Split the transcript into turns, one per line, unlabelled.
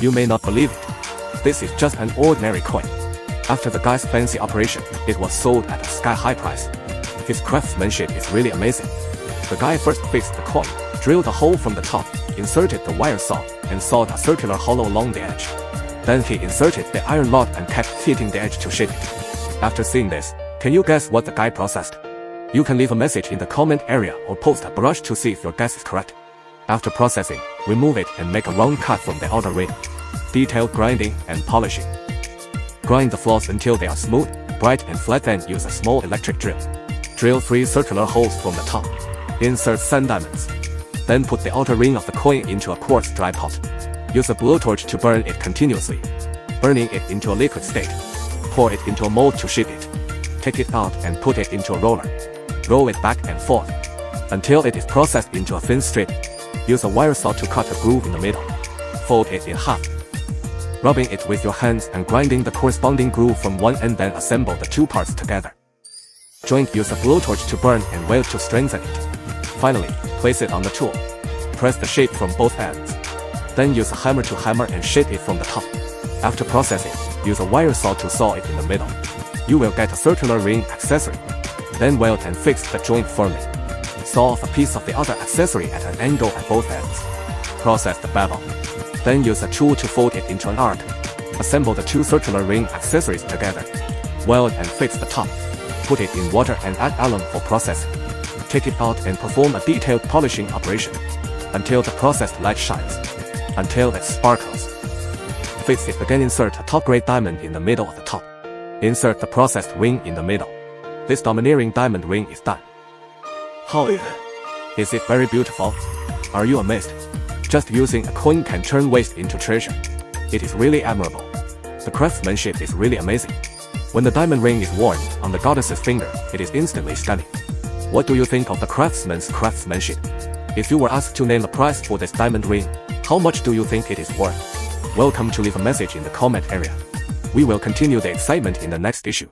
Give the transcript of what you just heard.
You may not believe it. This is just an ordinary coin. After the guy's fancy operation, it was sold at a sky-high price. His craftsmanship is really amazing. The guy first fixed the coin, drilled a hole from the top, inserted the wire saw, and sawed a circular hollow along the edge. Then he inserted the iron rod and kept hitting the edge to shape it. After seeing this, can you guess what the guy processed? You can leave a message in the comment area or post a brush to see if your guess is correct. After processing, remove it and make a round cut from the outer ring. Detailed grinding and polishing. Grind the flaws until they are smooth, bright and flat, then use a small electric drill. Drill 3 circular holes from the top. Insert sand diamonds. Then put the outer ring of the coin into a quartz dry pot. Use a blowtorch to burn it continuously, burning it into a liquid state. Pour it into a mold to shape it. Take it out and put it into a roller. Roll it back and forth until it is processed into a thin strip. Use a wire saw to cut a groove in the middle. Fold it in half. Rubbing it with your hands and grinding the corresponding groove from one end, then assemble the two parts together. Joint, use a blowtorch to burn and weld to strengthen it. Finally, place it on the tool. Press the shape from both ends. Then use a hammer to hammer and shape it from the top. After processing, use a wire saw to saw it in the middle. You will get a circular ring accessory. Then weld and fix the joint firmly. Saw off a piece of the other accessory at an angle at both ends. Process the bevel. Then use a tool to fold it into an arc. Assemble the two circular ring accessories together. Weld and fix the top. Put it in water and add alum for processing. Take it out and perform a detailed polishing operation until the processed light shines, until it sparkles. Fix it again. Insert a top-grade diamond in the middle of the top. Insert the processed ring in the middle. This domineering diamond ring is done. How is it very beautiful? Are you amazed? Just using a coin can turn waste into treasure. It is really admirable. The craftsmanship is really amazing. When the diamond ring is worn on the goddess's finger, it is instantly stunning. What do you think of the craftsman's craftsmanship? If you were asked to name the price for this diamond ring, how much do you think it is worth? Welcome to leave a message in the comment area. We will continue the excitement in the next issue.